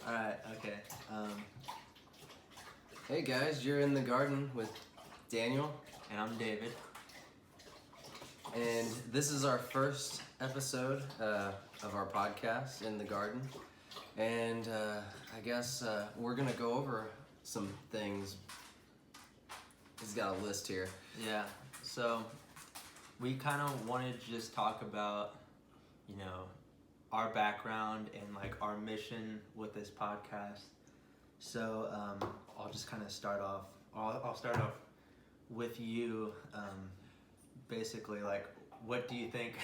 Alright, okay. Hey guys, you're in the garden with Daniel, And I'm David. and this is our first episode of our podcast, In the Garden. And I guess we're gonna go over some things. He's got a list here. Yeah, so we kind of wanted to just talk about, our background and like our mission with this podcast. So I'll just kind of start off. I'll start off with you. Basically, like, what do you think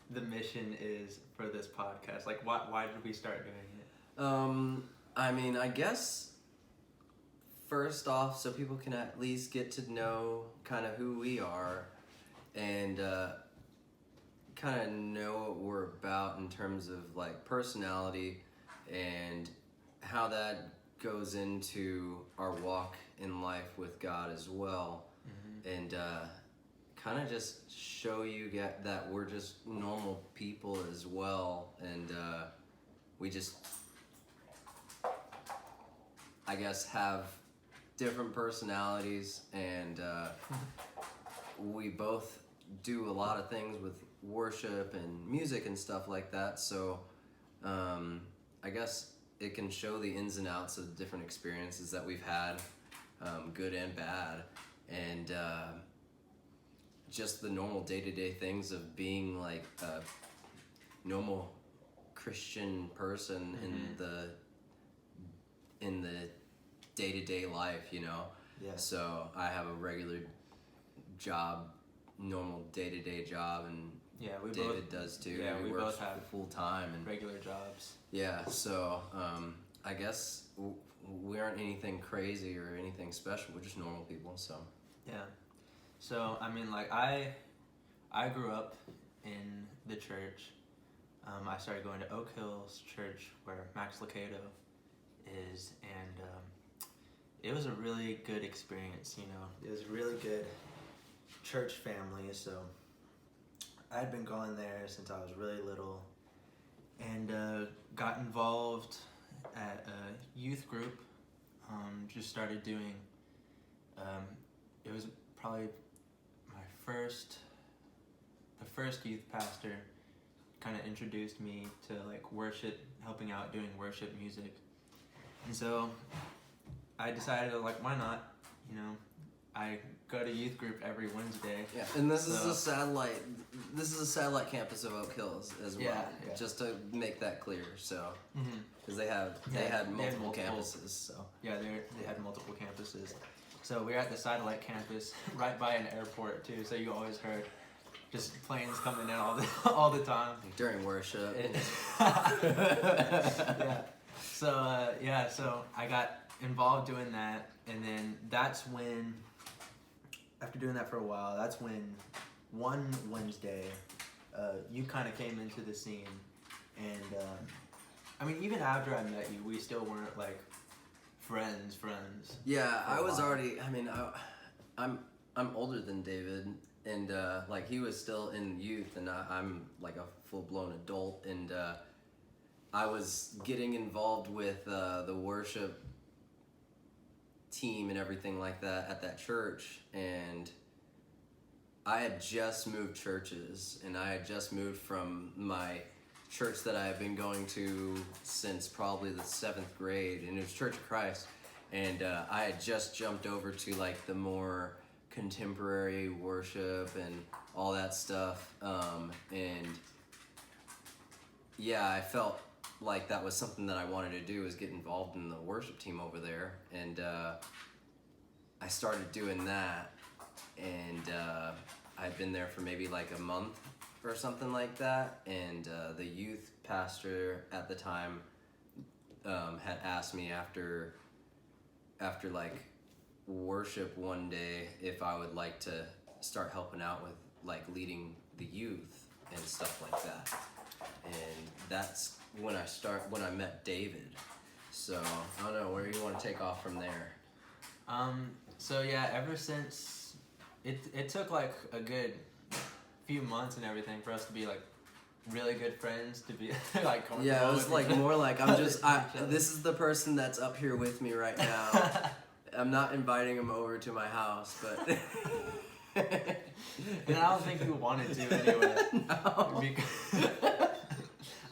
the mission is for this podcast? Like, why did we start doing it? I guess first off, so people can at least get to know kind of who we are and kind of know what we're about in terms of like personality and how that goes into our walk in life with God as well. Mm-hmm. And kind of just show you that we're just normal people as well, and we just, I guess, have different personalities, and we both do a lot of things with worship and music and stuff like that, so I guess it can show the ins and outs of the different experiences that we've had, good and bad, and just the normal day-to-day things of being like a normal Christian person in the day-to-day life, Yeah. So I have a regular job, normal day-to-day job, and Yeah, we David both does too. Yeah, he we works both have full-time, and regular jobs. yeah, so I guess we aren't anything crazy or anything special. We're just normal people, so. Yeah. So I grew up in the church. I started going to Oak Hills Church, where Max Lucado is, and it was a really good experience. It was a really good church family. So I had been going there since I was really little, and got involved at a youth group. Just started doing. It was probably the first youth pastor kind of introduced me to like worship, helping out doing worship music. And so I decided, like, why not? I go to youth group every Wednesday. Yeah, and this is a satellite campus of Oak Hills as well. Yeah. Just to make that clear, so Mm-hmm. because they had multiple campuses, so Yeah, they had multiple campuses. So we were at the satellite campus, right by an airport too. So you always heard just planes coming in all the time. during worship. Yeah. So I got involved doing that, and then that's when, after doing that for a while, that's when one Wednesday, you kind of came into the scene, and even after I met you, we still weren't like friends. Yeah, For a I was while. already. I'm older than David, and like he was still in youth, and I'm like a full-blown adult, and I was getting involved with the worship team and everything like that at that church, and I had just moved churches, and I had just moved from my church that I had been going to since probably the 7th grade, and it was Church of Christ, and I had just jumped over to like the more contemporary worship and all that stuff, and yeah, I felt like that was something that I wanted to do, was get involved in the worship team over there, and I started doing that, and I'd been there for maybe like a month or something like that, and the youth pastor at the time had asked me after like worship one day if I would like to start helping out with like leading the youth and stuff like that, and that's when I met David. So I don't know, where you want to take off from there. So yeah, ever since it took like a good few months and everything for us to be like really good friends to be like comfortable. Yeah, it was with like each other. more like I'm just Each other. this is the person that's up here with me right now. I'm not inviting him over to my house, but And I don't think you wanted to anyway. No. Because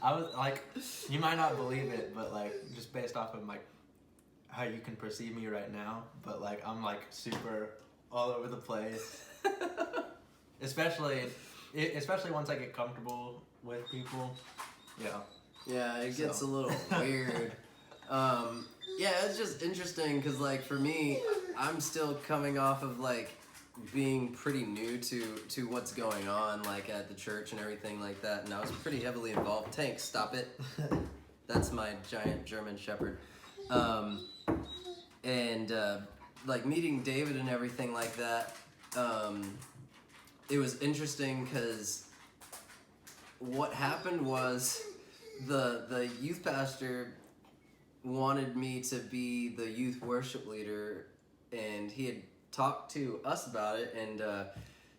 I was like, you might not believe it, but like just based off of like how you can perceive me right now, but like I'm like super all over the place. Especially once I get comfortable with people. Yeah. Yeah, it gets So. a little weird. Yeah, it's just interesting because, like, for me, I'm still coming off of like being pretty new to what's going on, like at the church and everything like that, and I was pretty heavily involved. Tank, stop it. That's my giant German Shepherd. And like meeting David and everything like that. It was interesting because what happened was the youth pastor wanted me to be the youth worship leader, and he had talked to us about it, and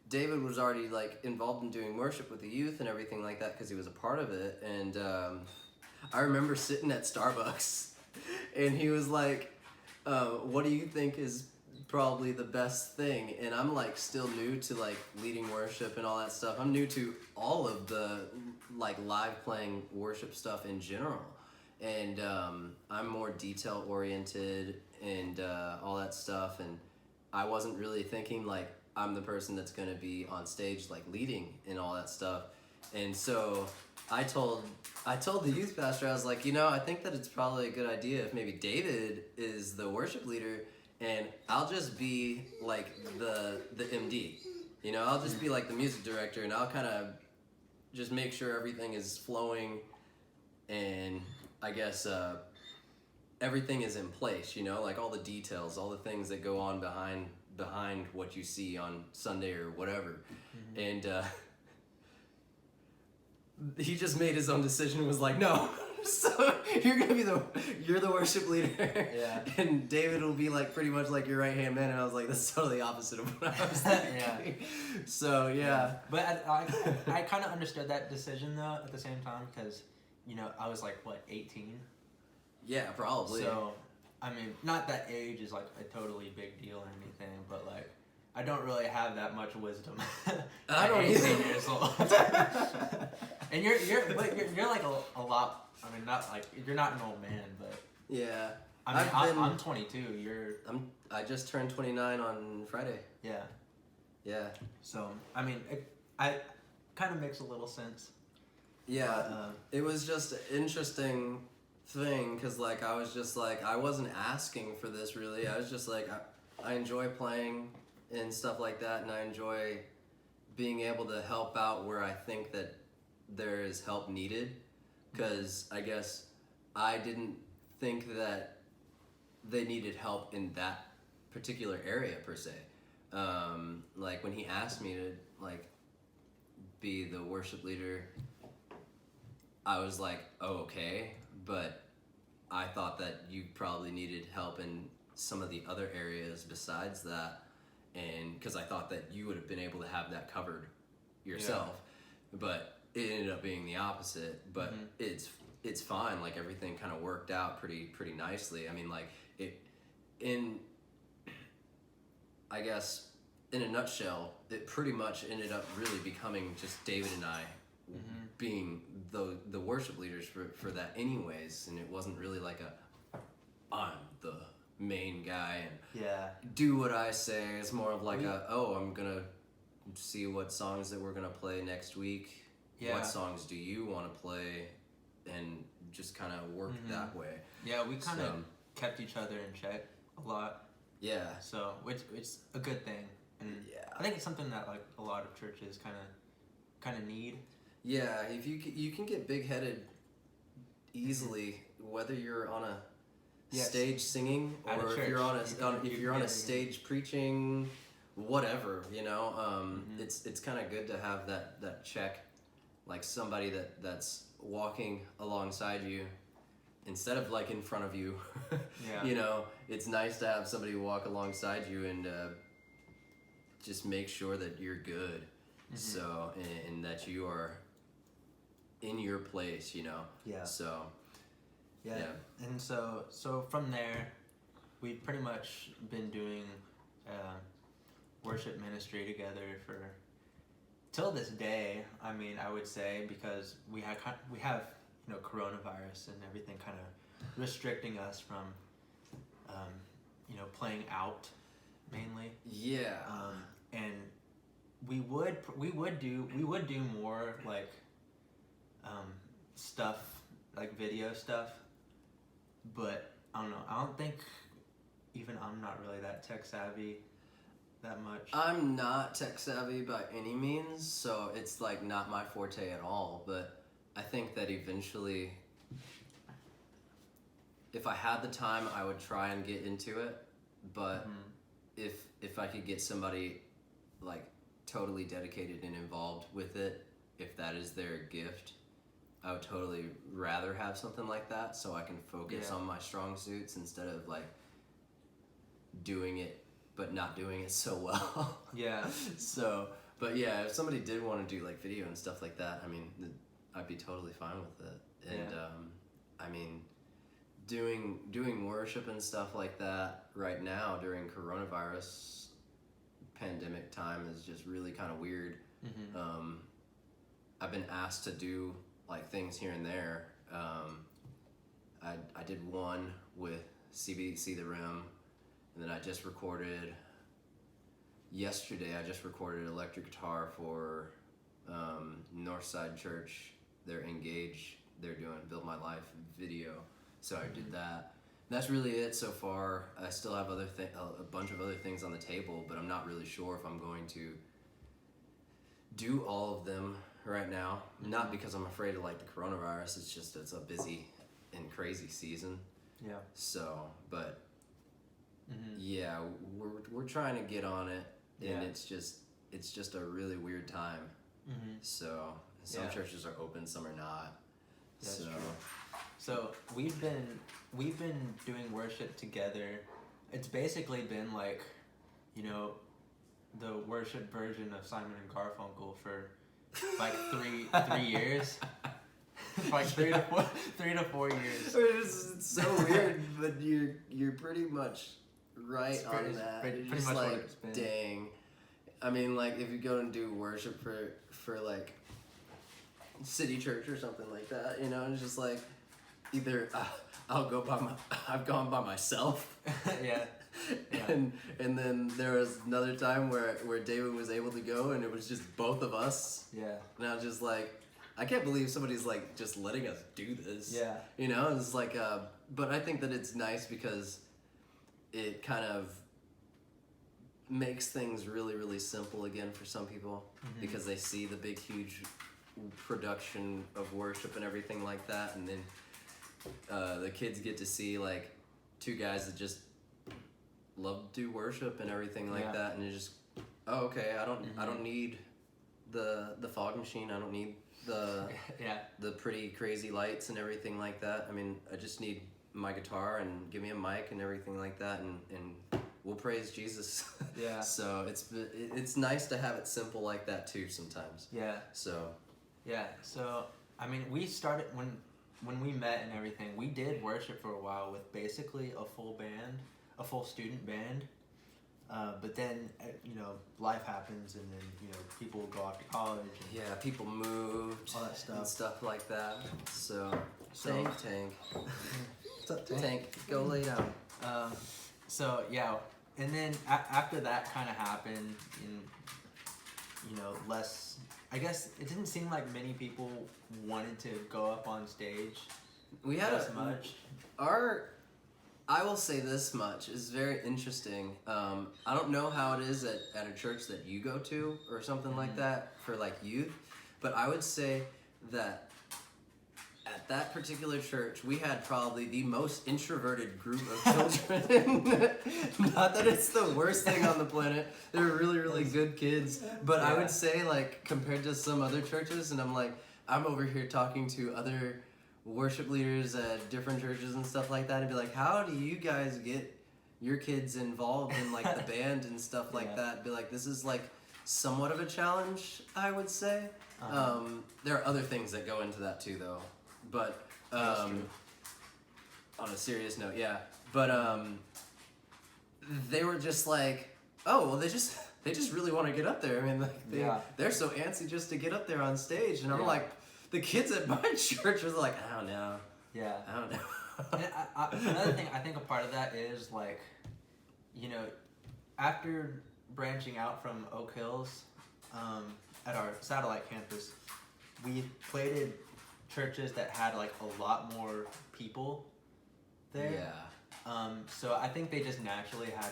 David was already like involved in doing worship with the youth and everything like that because he was a part of it. And I remember sitting at Starbucks and he was like, what do you think is probably the best thing? And I'm like still new to like leading worship and all that stuff. I'm new to all of the like live playing worship stuff in general, and I'm more detail oriented and all that stuff, and I wasn't really thinking like I'm the person that's gonna be on stage like leading and all that stuff. And so I told the youth pastor, I was like, I think that it's probably a good idea if maybe David is the worship leader and I'll just be like the MD. I'll just be like the music director, and I'll kind of just make sure everything is flowing, and I guess everything is in place, like all the details, all the things that go on behind what you see on Sunday or whatever. And he just made his own decision and was like, no. So you're the worship leader. Yeah. And David will be like pretty much like your right hand man. And I was like, that's totally opposite of what I was thinking. Yeah. So yeah. But I kind of understood that decision though at the same time because, I was like, what, 18? Yeah, probably. So, I mean, not that age is like a totally big deal or anything, but like, I don't really have that much wisdom. I don't at 18 either. years old. And you're like a lot. I mean, not like you're not an old man, but Yeah. I mean, I'm 22. I just turned 29 on Friday. Yeah. Yeah. So I mean, I kind of makes a little sense. Yeah. But, It was just an interesting thing because like I was just like I wasn't asking for this really. I was just like I enjoy playing and stuff like that, and I enjoy being able to help out where I think that there is help needed, because I guess I didn't think that they needed help in that particular area per se. Like when he asked me to like be the worship leader, I was like, oh, okay, but I thought that you probably needed help in some of the other areas besides that, and because I thought that you would have been able to have that covered yourself, but it ended up being the opposite. But it's fine. Like everything kind of worked out pretty nicely. I mean, like I guess in a nutshell, it pretty much ended up really becoming just David and I being the worship leaders for that anyways, and it wasn't really like I'm the main guy and do what I say. It's more of like I'm gonna see what songs that we're gonna play next week. What songs do you want to play, and just kind of work that way. Yeah, we kind of kept each other in check a lot. Yeah. So it's a good thing, and I think it's something that like a lot of churches kind of need. Yeah, if you can get big-headed easily, whether you're on a stage singing or if you're on a stage preaching, whatever, it's kind of good to have that check, like somebody that's walking alongside you instead of like in front of you. It's nice to have somebody walk alongside you and just make sure that you're good. So and that you are in your place, Yeah. So Yeah. Yeah. And so from there, we've pretty much been doing worship ministry together for till this day. I mean, I would say, because we have coronavirus and everything kind of restricting us from playing out mainly. Yeah. And we would do more like stuff, like video stuff, but I don't know. I don't think even I'm not really that tech savvy that much. I'm not tech savvy by any means, so it's like not my forte at all, but I think that eventually, if I had the time, I would try and get into it, but if I could get somebody like totally dedicated and involved with it, if that is their gift, I would totally rather have something like that, so I can focus on my strong suits instead of like doing it but not doing it so well. Yeah. So, but yeah, if somebody did want to do like video and stuff like that, I mean, I'd be totally fine with it. And I mean, doing worship and stuff like that right now during coronavirus pandemic time is just really kind of weird. I've been asked to do like things here and there. I did one with CBC The Rim, and then I just recorded yesterday. I just recorded electric guitar for Northside Church. They're engaged. They're doing Build My Life video, so I did that. That's really it so far. I still have a bunch of other things on the table, but I'm not really sure if I'm going to do all of them right now. Not because I'm afraid of like the coronavirus. It's just it's a busy and crazy season. Yeah. So, but yeah, we're trying to get on it, and it's just a really weird time. So some churches are open, some are not. That's so true. So we've been doing worship together. It's basically been like, the worship version of Simon and Garfunkel for like three years. Like 3 to 4 years. It's so weird, but you're pretty much right on that. Pretty You're just much what like, it's been. dang. I mean, like if you go and do worship for like City Church or something like that, it's just like either I've gone by myself. Yeah. And then there was another time where David was able to go, and it was just both of us. Yeah. And I was just like, I can't believe somebody's like just letting us do this. Yeah. It's like, but I think that it's nice because it kind of makes things really, really simple again for some people, because they see the big, huge production of worship and everything like that, and then the kids get to see like two guys that just love to do worship and everything like that, and you're just, oh, okay, I don't need the fog machine, I don't need the pretty crazy lights and everything like that. I mean, I just need my guitar and give me a mic and everything like that, and we'll praise Jesus. Yeah. So it's nice to have it simple like that too sometimes. Yeah. So. Yeah. So I mean, we started when we met and everything. We did worship for a while with basically a full student band. But then, life happens, and then, people go off to college. And yeah, people moved. All that stuff. And stuff like that. So Tank. What's up, Tank, go lay down. So, yeah. And then after that kind of happened, less... I guess it didn't seem like many people wanted to go up on stage We had as much. I will say this much, is very interesting. I don't know how it is at a church that you go to or something like that for like youth, but I would say that at that particular church, we had probably the most introverted group of children. Not that it's the worst thing on the planet. They're really, really good kids. But I would say, like, compared to some other churches, and I'm over here talking to other worship leaders at different churches and stuff like that, and be like, how do you guys get your kids involved in like the band and stuff like that? Be like, this is like somewhat of a challenge, I would say. There are other things that go into that too, though. But That's true. on a serious note, yeah. But they were just like, oh, well, they just really want to get up there. I mean, like they're so antsy just to get up there on stage, and I'm Yeah. like, the kids at my church was like, I don't know, Yeah. I don't know. And another thing, I think a part of that is like, you know, after branching out from Oak Hills, at our satellite campus, we played churches that had like a lot more people there. Yeah. So I think they just naturally had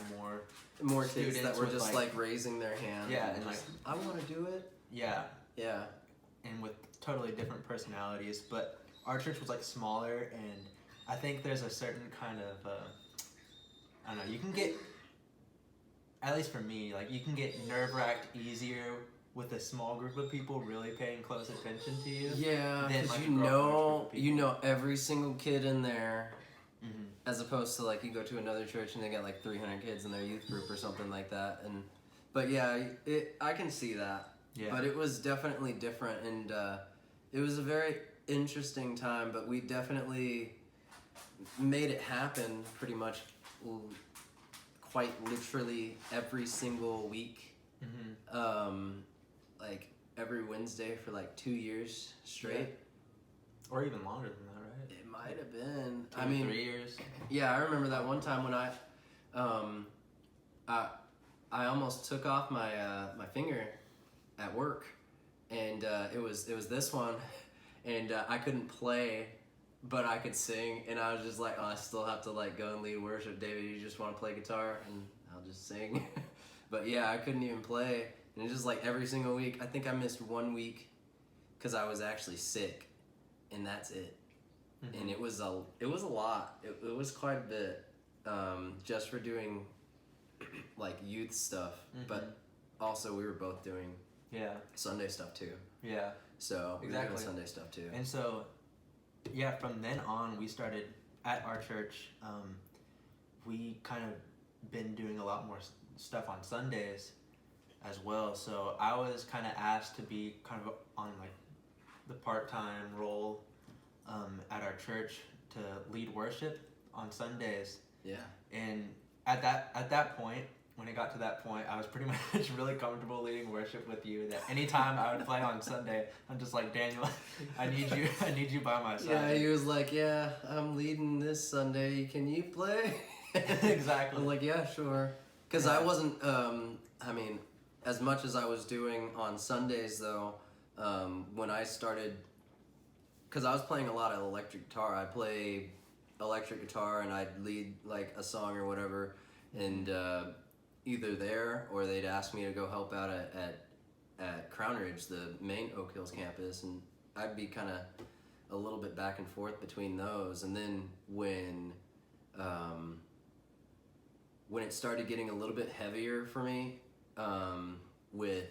More kids that students were with, just like raising their hand. Yeah, and and, just, I want to do it. yeah, Yeah. and with totally different personalities. But our church was like smaller, and I think there's a certain kind of I don't know. You can get, at least for me, like you can get nerve-wracked easier with a small group of people really paying close attention to you. Yeah, Then, because like, you a know group of people. every single kid in there, Mm-hmm. as opposed to like you go to another church and they got like 300 kids in their youth group or something like that. But yeah, I can see that. Yeah. But it was definitely different, and it was a very interesting time. But we definitely made it happen pretty much, quite literally every single week. Mm-hmm. Like every Wednesday for like 2 years straight. Or even longer than that, right? It might have been. 2 to 3 years. Yeah, I remember that one time when I almost took off my my finger at work, and it was this one, and I couldn't play, but I could sing, and I was just like, oh, I still have to like go and lead worship. David, you just want to play guitar, and I'll just sing. But yeah, I couldn't even play, and it's just like every single week. I think I missed 1 week because I was actually sick, and that's it. Mm-hmm. And it was a lot. It was quite a bit, just for doing like youth stuff, Mm-hmm. but also we were both doing Yeah. Sunday stuff too. Yeah. So we were Exactly. doing Sunday stuff too. And so, yeah, from then on, we started at our church. We kind of been doing a lot more stuff on Sundays as well. So I was kind of asked to be kind of on like the part-time role at our church to lead worship on Sundays. Yeah. And at that point, when it got to that point, I was pretty much really comfortable leading worship with you. That anytime I would play on Sunday, I'm just like, Daniel, I need you by my side. Yeah, he was like, yeah, I'm leading this Sunday. Can you play? Exactly. I'm like, yeah, sure. Because I wasn't, I mean, as much as I was doing on Sundays though, when I started, because I was playing a lot of electric guitar. I play electric guitar and I'd lead like a song or whatever, and either there or they'd ask me to go help out at Crown Ridge, the main Oak Hills campus, and I'd be kind of a little bit back and forth between those. And then when it started getting a little bit heavier for me, with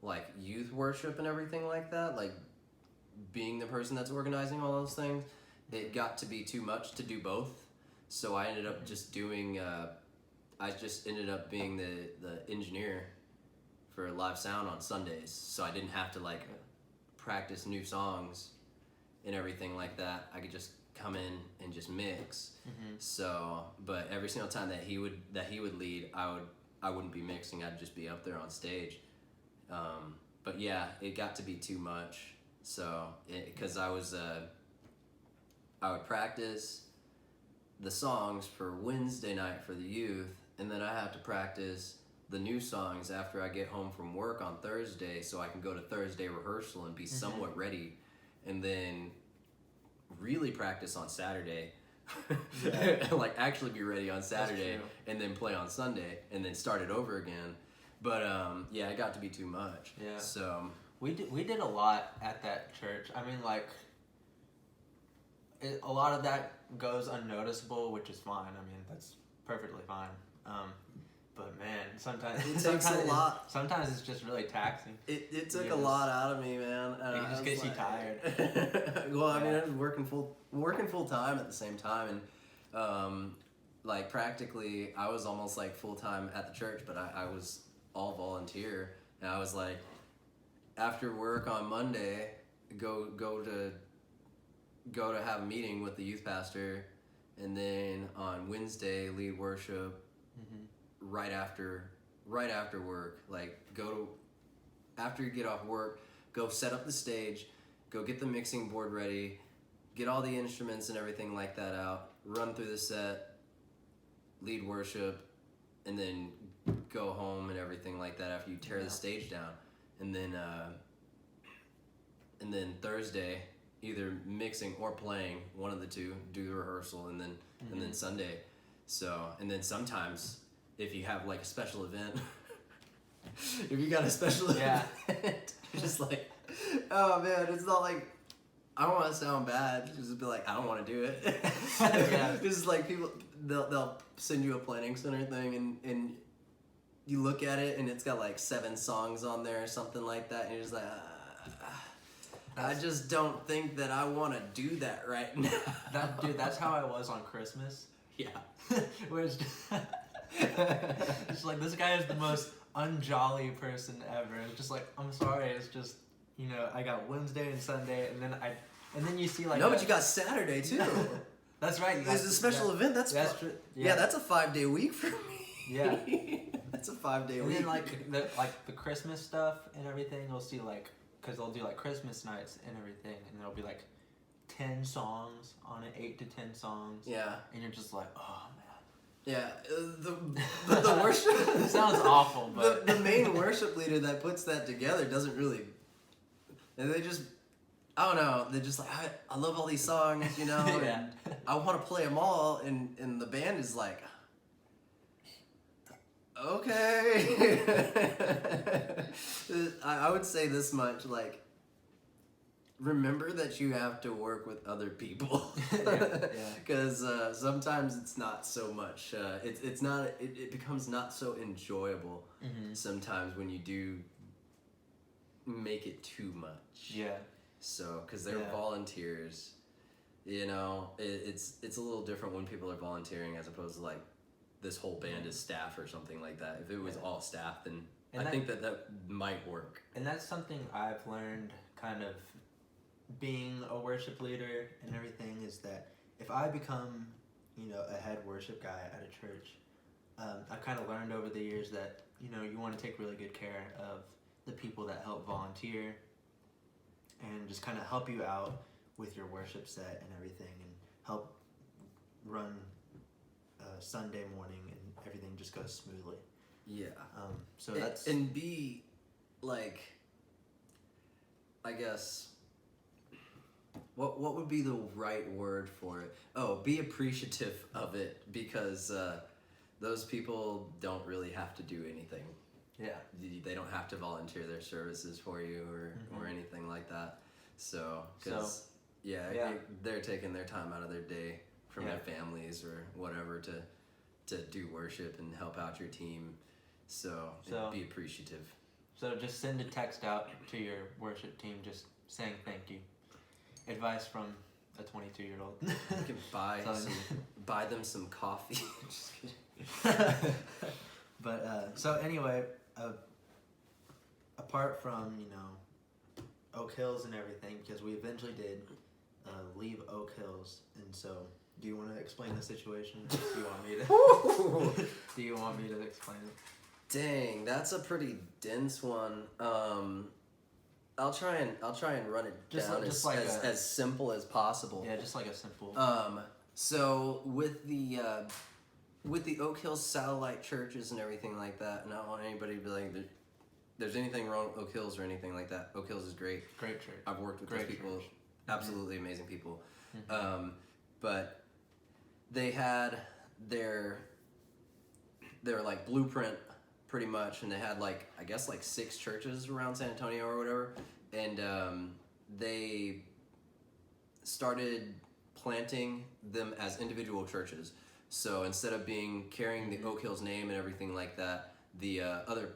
like youth worship and everything like that, like being the person that's organizing all those things, it got to be too much to do both. So I ended up just doing, I just ended up being the engineer for live sound on Sundays. So I didn't have to like practice new songs and everything like that. I could just come in and just mix. Mm-hmm. So, but every single time that he would lead, I wouldn't be mixing. I'd just be up there on stage. But yeah, it got to be too much. So, because I would practice the songs for Wednesday night for the youth, and then I have to practice the new songs after I get home from work on Thursday, so I can go to Thursday rehearsal and be somewhat ready, and then really practice on Saturday. Yeah. Like actually be ready on Saturday true. and then play on Sunday and then start it over again. But yeah, it got to be too much. Yeah. So We did a lot at that church. I mean, like, a lot of that goes unnoticeable, which is fine. I mean, that's perfectly fine. But man, sometimes It takes a lot. Sometimes it's just really taxing. it took Yes. a lot out of me, man. It just gets you tired. Well, I mean, Yeah. I was working full time at the same time, and like practically, I was almost like full time at the church, but I was all volunteer, and I was like, after work on Monday, go to have a meeting with the youth pastor, and then on Wednesday lead worship right after work. Like after you get off work, go set up the stage, go get the mixing board ready, get all the instruments and everything like that out, run through the set, lead worship, and then go home and everything like that after you tear the stage down. And then Thursday, either mixing or playing, one of the two, do the rehearsal, and then Sunday. So, and then sometimes if you have like a special event, if you got a special event, just like, oh man, it's not like, I don't want to sound bad, just be like, I don't want to do it. This is like people, they'll send you a planning center thing, and you look at it and it's got like 7 songs on there or something like that, and you're just like, I just don't think that I want to do that right now. That's how I was on Christmas. Yeah. Where it's like, this guy is the most unjolly person ever. It's just like, I'm sorry, it's just, I got Wednesday and Sunday, and then you see like no, but you got Saturday too. That's right. There's a special event. That's true. Yeah, that's a 5-day week for me. Yeah. That's a 5-day week. And then the Christmas stuff and everything, you'll see because they'll do like Christmas nights and everything, and there'll be like 10 songs on it, 8 to 10 songs. Yeah. And you're just like, oh man. Yeah, the worship it sounds awful, but the main worship leader that puts that together doesn't really. And they just, I don't know. They're just like, I love all these songs, Yeah. and I want to play them all, and the band is like, okay. I would say this much, like, remember that you have to work with other people. Because sometimes it's not so much, it becomes not so enjoyable sometimes when you do make it too much. Yeah. So, because they're volunteers, it's a little different when people are volunteering as opposed to like this whole band is staff or something like that. If it was all staff, then I think that might work. And that's something I've learned kind of being a worship leader and everything, is that if I become, a head worship guy at a church, I've kind of learned over the years that, you want to take really good care of the people that help volunteer and just kind of help you out with your worship set and everything, and help run Sunday morning, and everything just goes smoothly. Yeah. So that's... And be, like, I guess... What would be the right word for it? Oh, be appreciative of it, because those people don't really have to do anything. Yeah. They don't have to volunteer their services for you or anything like that. So, because, they're taking their time out of their day from their families or whatever to do worship and help out your team. So be appreciative. So just send a text out to your worship team just saying thank you. Advice from a 22-year-old. You can buy them some coffee. Just kidding. But so anyway, apart from Oak Hills and everything, because we eventually did leave Oak Hills, and so do you want to explain the situation? Do you want me to? Do you want me to explain it? Dang, that's a pretty dense one. I'll try and run it down as simple as possible. Yeah, just like a simple. So with the Oak Hills satellite churches and everything like that, and I don't want anybody to be like, there's anything wrong with Oak Hills or anything like that. Oak Hills is great. Great church. I've worked with those people. Church. Absolutely amazing people. But they had their like blueprint pretty much, and they had like, I guess like 6 churches around San Antonio or whatever, and they started planting them as individual churches. So instead of carrying the Oak Hills name and everything like that, the other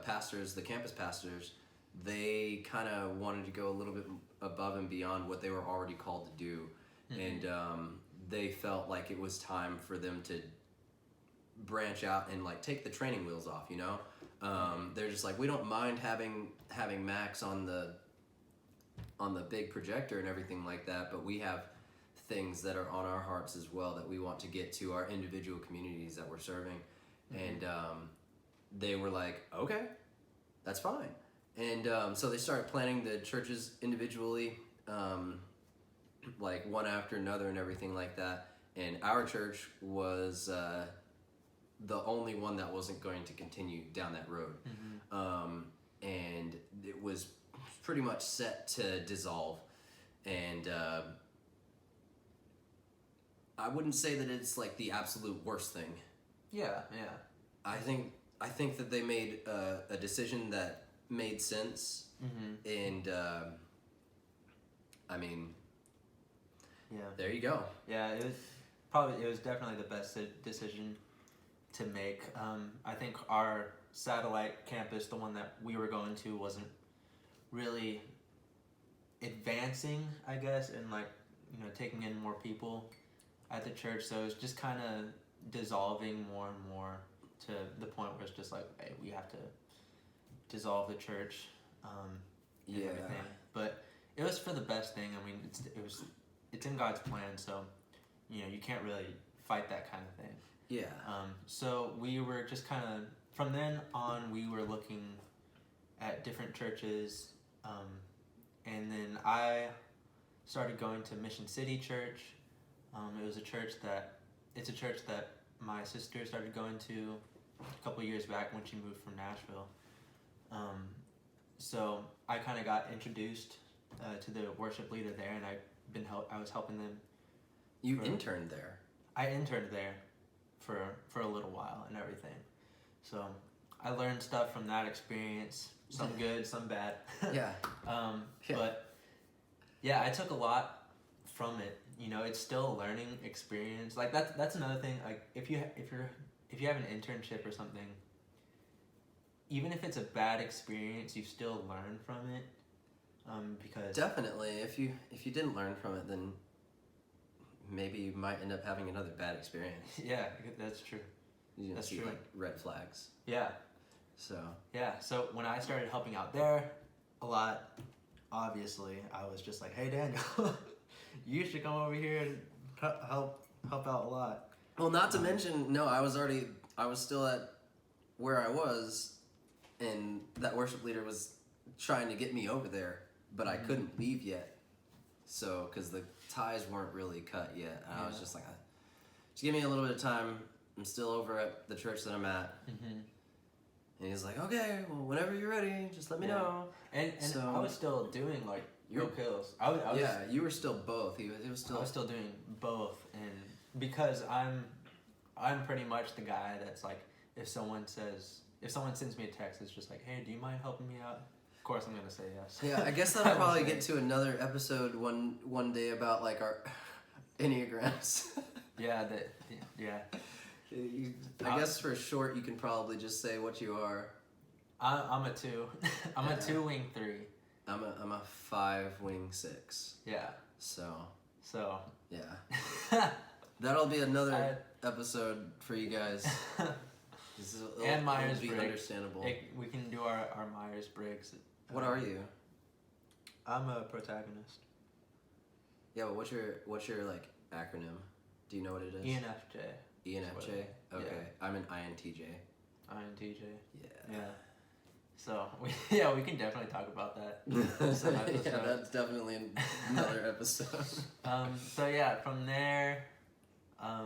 pastors, the campus pastors, they kind of wanted to go a little bit above and beyond what they were already called to do, and they felt like it was time for them to branch out and like take the training wheels off, They're just like, we don't mind having Max on the big projector and everything like that, but we have things that are on our hearts as well that we want to get to our individual communities that we're serving. And they were like, okay, that's fine. And so they started planning the churches individually, like one after another and everything like that. And our church was the only one that wasn't going to continue down that road. And it was pretty much set to dissolve. And I wouldn't say that it's like the absolute worst thing. Yeah. I think that they made a decision that made sense, and I mean, Yeah. there you go. Yeah, it was definitely the best decision to make. I think our satellite campus, the one that we were going to, wasn't really advancing, I guess, and like, taking in more people at the church. So it was just kind of dissolving more and more to the point where it's just like, hey, we have to dissolve the church. And everything. But it was for the best thing. I mean, it's in God's plan, so you can't really fight that kind of thing. Yeah. So we were just kind of, from then on, we were looking at different churches, and then I started going to Mission City Church. It's a church that my sister started going to a couple years back when she moved from Nashville. So I kind of got introduced to the worship leader there, and I was helping them. You interned there. I interned there for a little while and everything. So I learned stuff from that experience, some good, some bad. Yeah. But yeah, I took a lot from it. It's still a learning experience. Like that's another thing. Like if you have an internship or something, even if it's a bad experience, you still learn from it. Because definitely, if you didn't learn from it, then maybe you might end up having another bad experience. Yeah, that's true. That's see true. like red flags. Yeah. So So when I started helping out there a lot, obviously I was just like, hey Daniel, you should come over here and help out a lot. Well, not to mention, no, I was still at where I was, and that worship leader was trying to get me over there, but I couldn't leave yet. So, because the ties weren't really cut yet, and I was just like, just give me a little bit of time. I'm still over at the church that I'm at. And he's like, okay, well, whenever you're ready, just let me know. And so, I was still doing like Oak Hills. I was, you were still both. He was still. I was still doing both, and because I'm pretty much the guy that's like, if someone sends me a text, it's just like, hey, do you mind helping me out? Of course, I'm gonna say yes. Yeah, I guess that'll probably get to another episode one day about like our Enneagrams. Yeah. I guess for short, you can probably just say what you are. I'm a 2. I'm a 2 wing 3. I'm a 5 wing 6. Yeah. So. Yeah. That'll be another episode for you guys. And Myers-Briggs. It'll be understandable. We can do our Myers-Briggs. What are you? I'm a protagonist. Yeah, but what's your like acronym? Do you know what it is? ENFJ. ENFJ? Okay. Yeah. I'm an INTJ. INTJ. Yeah. So we can definitely talk about that. Yeah, that's definitely another episode. So yeah, from there, I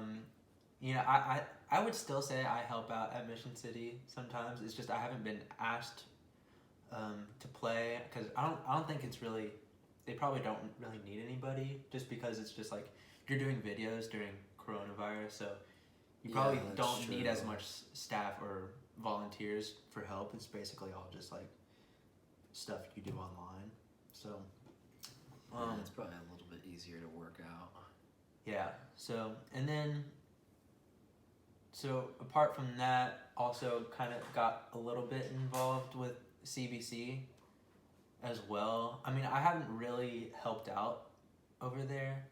would still say I help out at Mission City sometimes. It's just I haven't been asked to play because I don't think it's really, they probably don't really need anybody just because it's just like you're doing videos during coronavirus, so you probably don't need as much staff or volunteers for help. It's basically all just like stuff you do online. So it's probably a little bit easier to work out. Yeah. So apart from that, also kind of got a little bit involved with CBC as well. I mean, I haven't really helped out over there.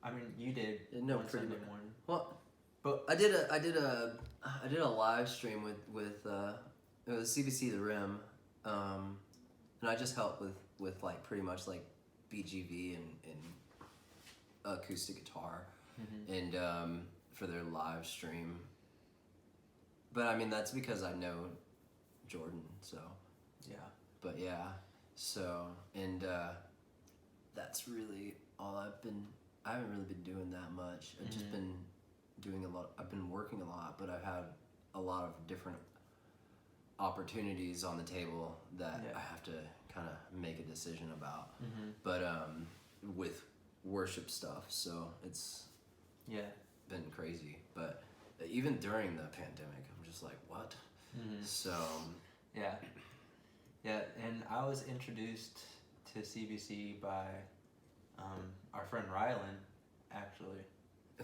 I mean, you did. No, one pretty Sunday much. morning. Well, but I did a live stream with It was CBC The Rim, and I just helped with like pretty much like BGV and acoustic guitar, and for their live stream. But I mean that's because I know Jordan, so Yeah. but yeah, so and that's really all I haven't really been doing that much. I've just been doing a lot. I've been working a lot, but I've had a lot of different opportunities on the table that I have to kind of make a decision about. But with worship stuff, so it's been crazy. But even during the pandemic, I'm just like, what? So Yeah, and I was introduced to CBC by our friend Rylan, actually.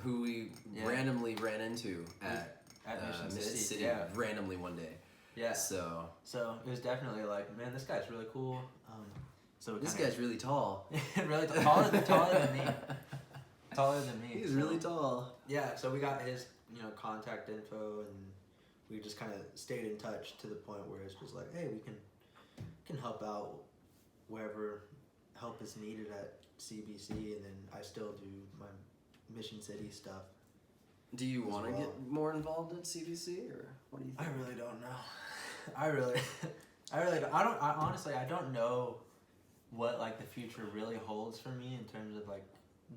who we randomly ran into at Mission Mississippi City, randomly one day. Yeah. So it was definitely like, man, this guy's really cool. So this guy's really tall. really taller than me. Taller than me. He's really tall. Yeah. So we got his contact info, and we just kind of stayed in touch to the point where it's just like, hey, we can help out wherever help is needed at CBC, and then I still do my Mission City stuff. Do you want to well. get more involved in CBC, or what do you think? I really don't know. I really don't. I honestly, I don't know what like the future really holds for me in terms of like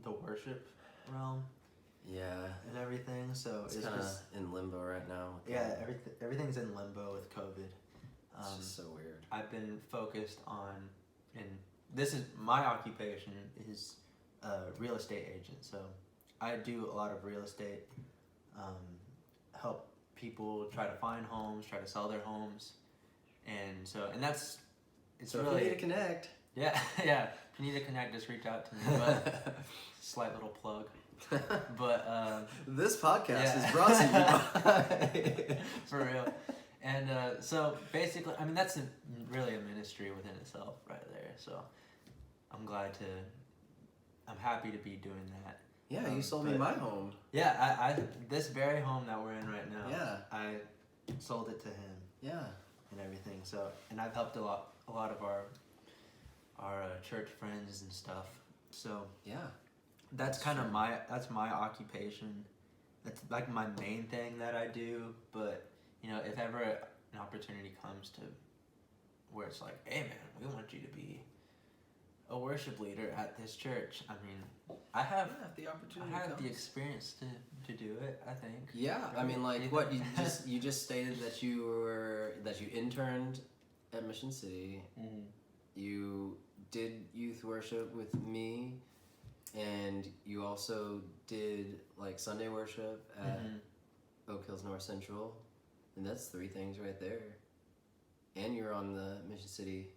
the worship realm Yeah, and everything. So it's it's kind of just, in limbo right now. yeah, everything's in limbo with COVID. It's just so weird. I've been focused on, and this is my occupation is a real estate agent. So I do a lot of real estate, help people try to find homes, try to sell their homes, and that's it's So really if you need to connect. yeah. If you need to connect, just reach out to me. But slight little plug. But this podcast yeah. is brought to you by for real. And so basically, I mean, that's really a ministry within itself right there. So I'm happy to be doing that. Yeah, you sold me my home. Yeah, I this very home that we're in right now. Yeah. I sold it to him Yeah. and everything. So, and I've helped a lot of our church friends and stuff. So Yeah. that's kind of my occupation. That's like my main thing that I do. But if ever an opportunity comes to where it's like, hey man, we want you to be a worship leader at this church. I mean, I have the opportunity. I have the comes. experience to do it. I think. Yeah, I mean, like what you just stated that you interned at Mission City. Mm-hmm. You did youth worship with me, and you also did like Sunday worship at Oak Hills North Central, and that's 3 things right there. And you're on the Mission City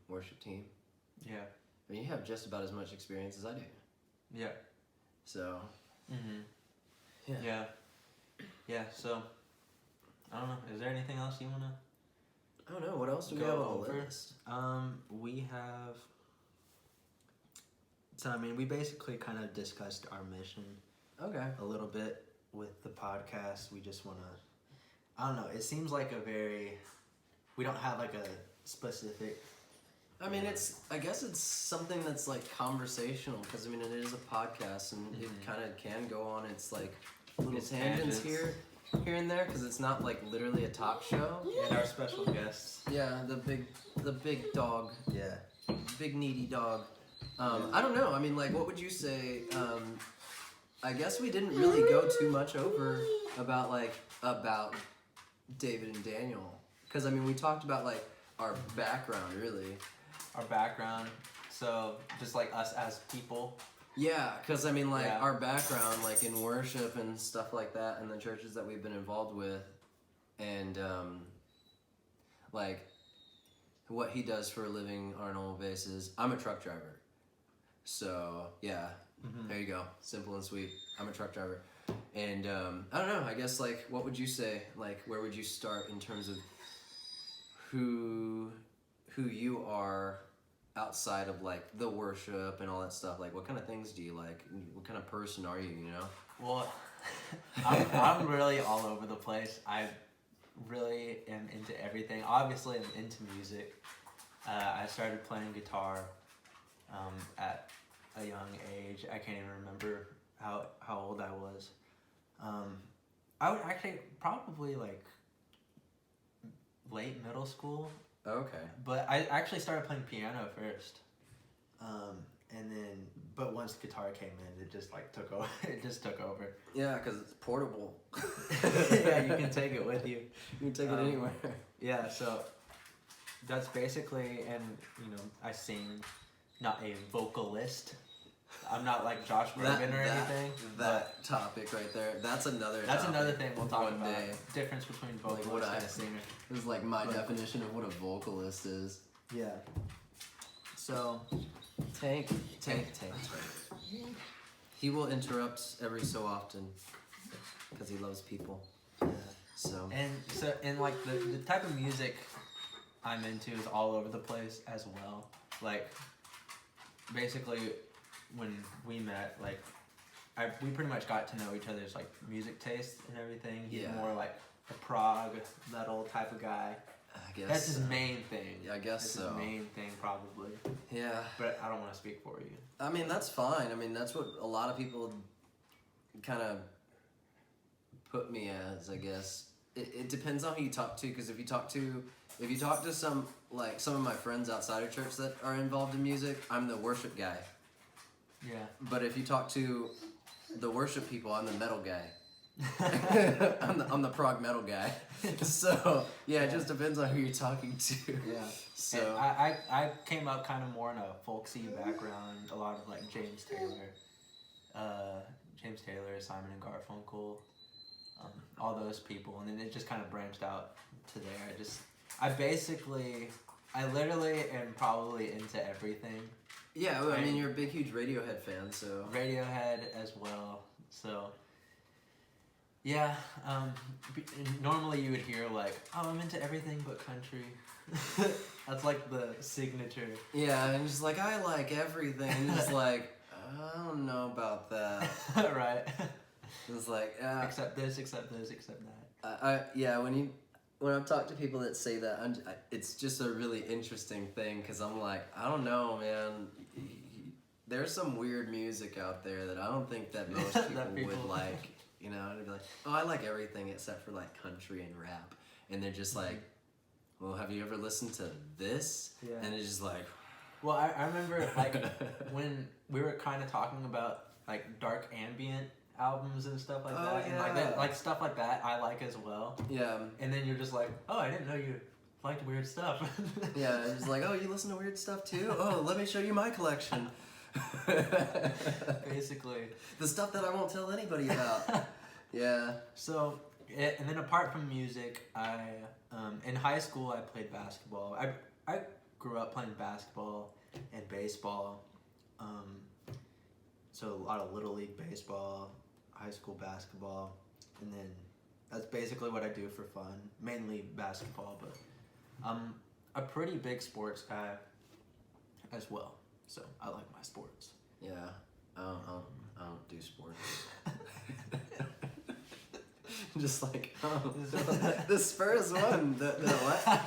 worship team. Yeah. I mean, you have just about as much experience as I do. Yeah. So. Yeah. Yeah. So, I don't know. Is there anything else you wanna? I don't know. What else do we Go have on the over? list? We have. So I mean, we basically kind of discussed our mission Okay. a little bit with the podcast. We just wanna. I don't know. It seems like we don't have like a specific. I mean, I guess it's something that's like conversational because I mean, it is a podcast and it kind of can go on. It's like little tangents here and there because it's not like literally a talk show. And our special guests. Yeah, the big dog, Yeah. big needy dog. I don't know. I mean, like, what would you say? I guess we didn't really go too much over about David and Daniel because I mean, we talked about like our background really. Our background, so just like us as people. Yeah, because I mean, like, Yeah. our background, like, in worship and stuff like that, and the churches that we've been involved with, and, like, what he does for a living on a normal basis. I'm a truck driver. So, yeah, there you go. Simple and sweet. I'm a truck driver. And, I don't know, I guess, like, what would you say? Like, where would you start in terms of who you are outside of like the worship and all that stuff? Like, what kind of things do you like? What kind of person are you? Well, I'm really all over the place. I really am into everything. Obviously, I'm into music. I started playing guitar at a young age. I can't even remember how old I was. I would actually probably like late middle school, Okay. but I actually started playing piano first. And then, but once guitar came in, it just like took over. It just took over. Yeah, because it's portable. Yeah, you can take it with you. You can take it anywhere. Yeah, so that's basically, and I sing. Not a vocalist. I'm not like Josh Groban or anything. That topic right there. That's another. That's topic another thing we'll talk one about. day. Difference between Like vocalist what and a singer. This is like my But- definition of what a vocalist is. Yeah. So Tank. He will interrupt every so often because he loves people. So. and like the type of music I'm into is all over the place as well. Like basically when we met, like we pretty much got to know each other's like music taste and everything. He's Yeah. more like a prog metal type of guy. I guess That's his so. main thing. Yeah, I guess That's so. his main thing probably. Yeah. But I don't want to speak for you. I mean, that's fine. I mean, that's what a lot of people kind of put me as, I guess. It depends on who you talk to, because if you talk to some of my friends outside of church that are involved in music, I'm the worship guy. Yeah. But if you talk to the worship people, I'm the metal guy. I'm the prog metal guy. So yeah, it just depends on who you're talking to. Yeah. So And I came up kind of more in a folksy background. A lot of like James Taylor, Simon and Garfunkel, all those people, and then it just kind of branched out to there. I literally am probably into everything. yeah, well, I mean, you're a big, huge Radiohead fan, so Radiohead as well. So yeah, normally you would hear like, oh, I'm into everything but country. That's like the signature. yeah, and just like I like everything, and just like I don't know about that. Right. It's like Except this, except this, except that. yeah, when I've talked to people that say that, it's just a really interesting thing because I'm like, I don't know, man. There's some weird music out there that I don't think that most That people would people- like. You know, they'd be like, oh, I like everything except for like country and rap, and they're just like, well, have you ever listened to this? Yeah. And it's just like, Well, I remember like when we were kind of talking about like dark ambient albums and stuff like Oh, that, and like yeah. that, like stuff like that I like as well. yeah. And then you're just like, oh, I didn't know you liked weird stuff. Yeah, it's like, oh, you listen to weird stuff too? Oh, let me show you my collection. Basically. The stuff that I won't tell anybody about. Yeah. So, and then apart from music, I in high school I played basketball. I grew up playing basketball and baseball. So a lot of little league baseball, high school basketball, and then that's basically what I do for fun. Mainly basketball, but I'm a pretty big sports guy as well. So I like my sports. Yeah. I don't do sports. Just like, oh, the Spurs won. The what?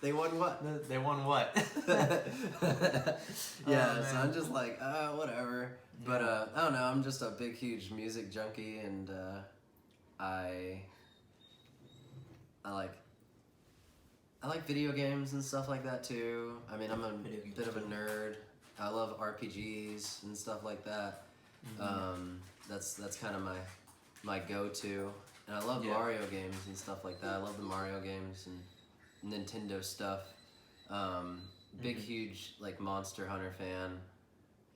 They won what? They won what? Yeah, Oh, so man. I'm just like, whatever. But I don't know. I'm just a big, huge music junkie, and I like video games and stuff like that too. I mean, I'm a Video games bit of a too. nerd. I love RPGs and stuff like that. That's kind of my go-to. And I love Yeah. Mario games and stuff like that. I love the Mario games and Nintendo stuff. Big, huge like Monster Hunter fan.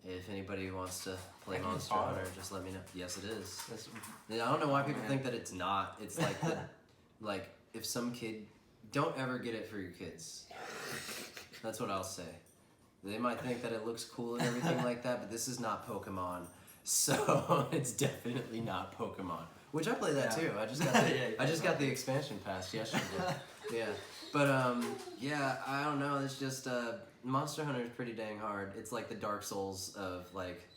If anybody wants to play I think Monster it's hard. Hunter, just let me know. Yes, it is. That's, Yeah, I don't know why people man. think that it's not. It's like like if some kid, don't ever get it for your kids. That's what I'll say. They might think that it looks cool and everything like that, but this is not Pokemon. So it's definitely not Pokemon. Which I play that Yeah. too. I just got the, Yeah, you I just play got the expansion pass yesterday. Yeah. But yeah, I don't know. It's just Monster Hunter is pretty dang hard. It's like the Dark Souls of like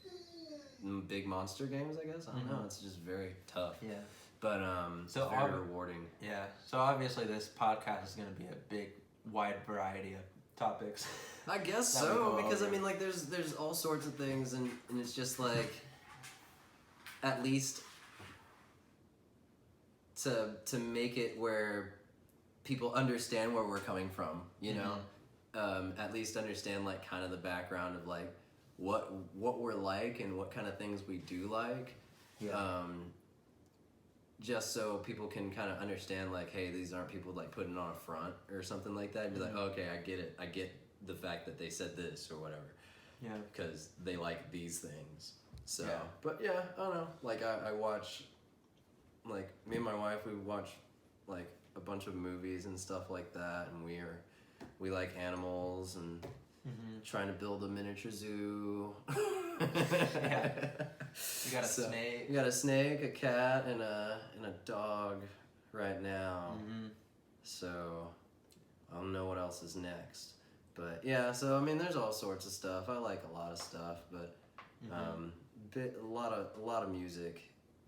big monster games, I guess. I don't know. It's just very tough. yeah. But So very rewarding. Yeah. So obviously this podcast is going to be a big, wide variety of topics. I guess that we so, go because I over. mean, like, there's all sorts of things, and it's just like, at least to make it where people understand where we're coming from, you know, at least understand like kind of the background of like what we're like and what kind of things we do like. Yeah. Just so people can kind of understand, like, hey, these aren't people like putting on a front or something like that. And be like, oh, okay, I get it. I get the fact that they said this or whatever. Yeah. Because they like these things. So, Yeah. but yeah, I don't know. Like, I watch, like, me and my wife, we watch like a bunch of movies and stuff like that, and we like animals and trying to build a miniature zoo. Yeah. You got a snake. We got a snake, a cat, and a dog right now. So I don't know what else is next. But yeah, so I mean, there's all sorts of stuff. I like a lot of stuff, but a lot of music.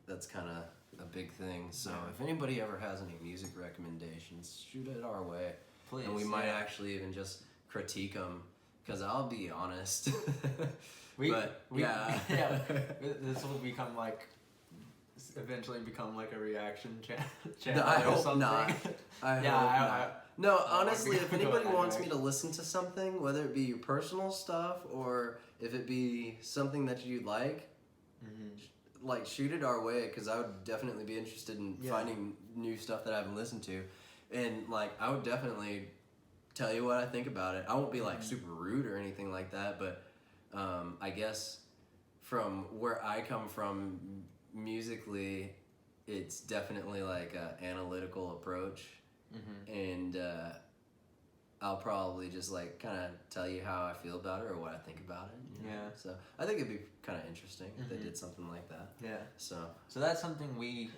That's kind of a big thing. So if anybody ever has any music recommendations, shoot it our way. Please. And we might actually even just critique them, because I'll be honest. Yeah, this will become like, eventually become like a reaction channel I or hope something. not. I hope not. No, honestly, if anybody wants me to listen to something, whether it be your personal stuff or if it be something that you like, like, shoot it our way, because I would definitely be interested in finding new stuff that I haven't listened to. And, like, I would definitely tell you what I think about it. I won't be, like, super rude or anything like that, but I guess from where I come from musically, it's definitely, like, an analytical approach. And I'll probably just, like, kind of tell you how I feel about it or what I think about it. You know? Yeah. So I think it'd be kind of interesting if they did something like that. Yeah. So that's something we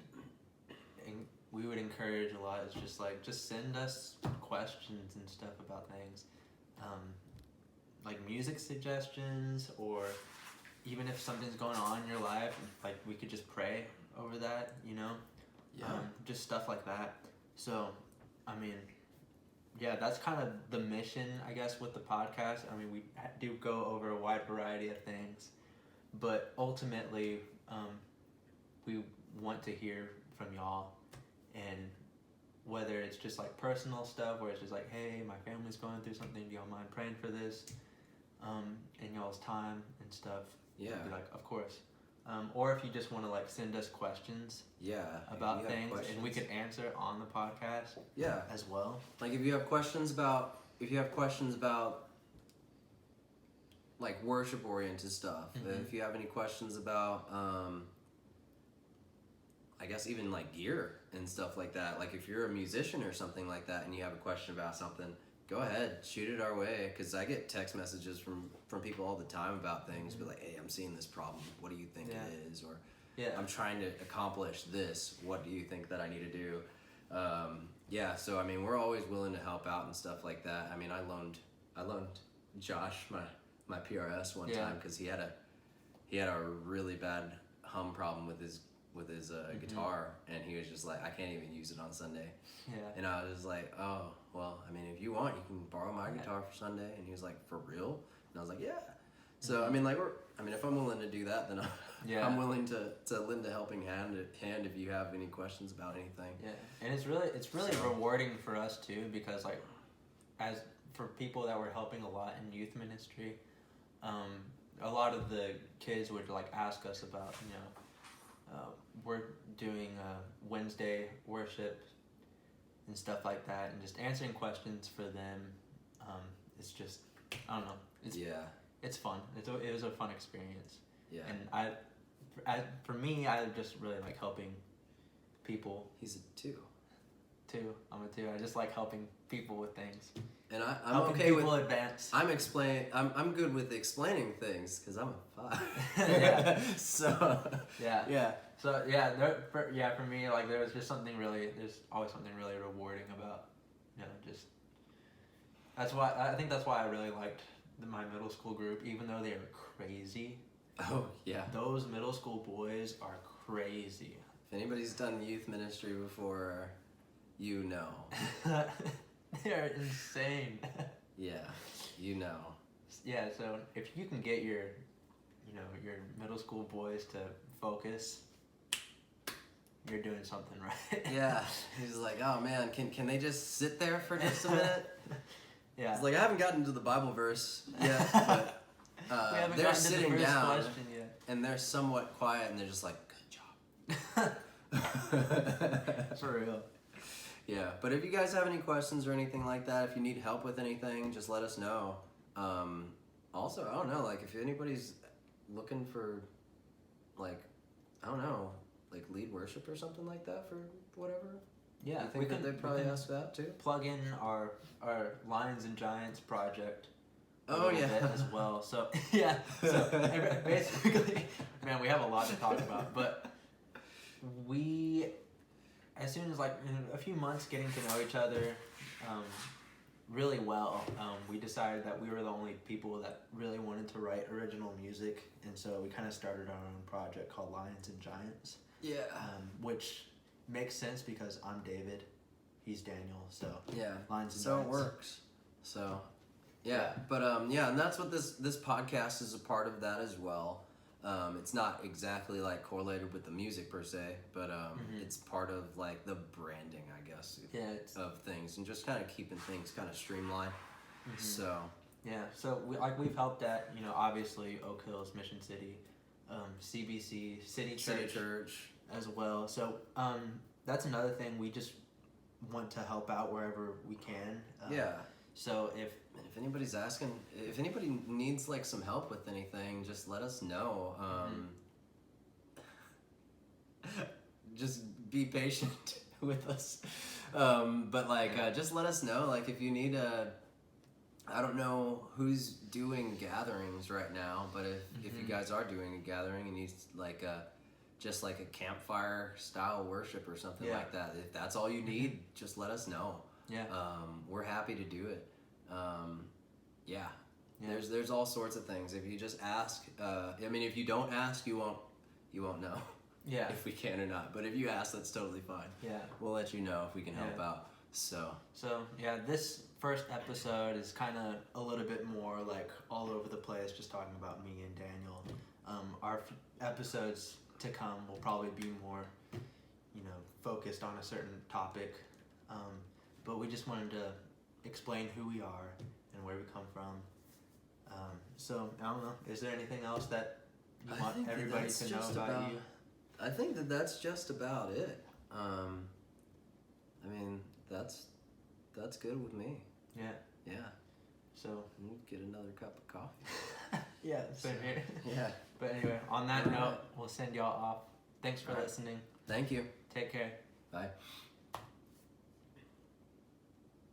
would encourage a lot, is just send us questions and stuff about things, like music suggestions, or even if something's going on in your life, like we could just pray over that, you know. Just stuff like that. So I mean, yeah, that's kind of the mission, I guess, with the podcast. I mean, we do go over a wide variety of things, but ultimately, we want to hear from y'all, and whether it's just like personal stuff, where it's just like, hey, my family's going through something, do y'all mind praying for this, in y'all's time and stuff? Yeah. We'd be like, of course. Or if you just want to like send us questions about things, and we could answer on the podcast as well. Like if you have questions about like worship oriented stuff, if you have any questions about I guess even like gear and stuff like that, like if you're a musician or something like that and you have a question about something, go ahead, shoot it our way, because I get text messages from people all the time about things. Be like, hey, I'm seeing this problem, what do you think it is? Or I'm trying to accomplish this, what do you think that I need to do? So I mean, we're always willing to help out and stuff like that. I mean, I loaned Josh my PRS one time, because he had a really bad hum problem with his guitar, and he was just like, I can't even use it on Sunday. And I was like, oh, well, I mean, if you want, you can borrow my guitar for Sunday. And he was like, for real? And I was like, yeah. So I mean, like, if I'm willing to do that, then I'm willing to lend a helping hand if you have any questions about anything. Yeah, and it's really rewarding for us too, because like, as for people that were helping a lot in youth ministry, a lot of the kids would like ask us about, you know, we're doing Wednesday worship and stuff like that, and just answering questions for them. It's just, I don't know. It's fun. It was a fun experience. Yeah. And for me, I just really like helping people. He's a 2. I'm a 2. I just like helping people with things. And I'm helping okay people with advance. I'm good with explaining things, because I'm a 5. Yeah. So yeah. So for me, like there's always something really rewarding about, you know, just, that's why I really liked my middle school group, even though they were crazy. Oh yeah. Those middle school boys are crazy. If anybody's done youth ministry before, you know. They're insane. Yeah, you know. Yeah, so if you can get your middle school boys to focus, you're doing something right. Yeah, he's like, oh man, can they just sit there for just a minute? Yeah. He's like, I haven't gotten to the Bible verse yet, but We haven't they're gotten to the sitting first down question yet. and they're somewhat quiet and they're just like, good job. For real. Yeah, but if you guys have any questions or anything like that, if you need help with anything, just let us know. Also, I don't know, like if anybody's looking for, like, I don't know, like lead worship or something like that for whatever. Yeah, you think that they'd probably ask that too? Plug in our Lions and Giants project. Oh yeah, bit as well. So yeah, so basically, man, we have a lot to talk about. But we, as soon as like in a few months getting to know each other, really well, we decided that we were the only people that really wanted to write original music, and so we kind of started our own project called Lions and Giants. Yeah. Which makes sense because I'm David, he's Daniel, so Yeah. Lions and So Giants. it works. So yeah, but yeah, and that's what this podcast is a part of that as well. It's not exactly like correlated with the music per se, but it's part of like the branding, I guess, of things, and just kind of keeping things kind of streamlined. So yeah, so we've helped at obviously Oak Hills, Mission City, CBC, City Church as well. So that's another thing, we just want to help out wherever we can. yeah. So if anybody's asking, if anybody needs like some help with anything, just let us know. Just be patient with us. But like, just let us know. Like if you need I don't know who's doing gatherings right now, but if you guys are doing a gathering and you like just like a campfire style worship or something like that, if that's all you need, just let us know. Yeah. We're happy to do it. Yeah. There's all sorts of things. If you just ask, I mean, if you don't ask, you won't know. Yeah. If we can or not. But if you ask, that's totally fine. Yeah. We'll let you know if we can help out. So yeah, this first episode is kind of a little bit more like all over the place, just talking about me and Daniel. Our episodes to come will probably be more, focused on a certain topic. But we just wanted to explain who we are and where we come from. So I don't know. Is there anything else that you want everybody to know about you? I think that's just about it. I mean, that's good with me. Yeah. Yeah. So Get another cup of coffee. yeah, same here. Yeah. But anyway, on that All right. note, we'll send y'all off. Thanks for listening. Thank you. Take care. Bye.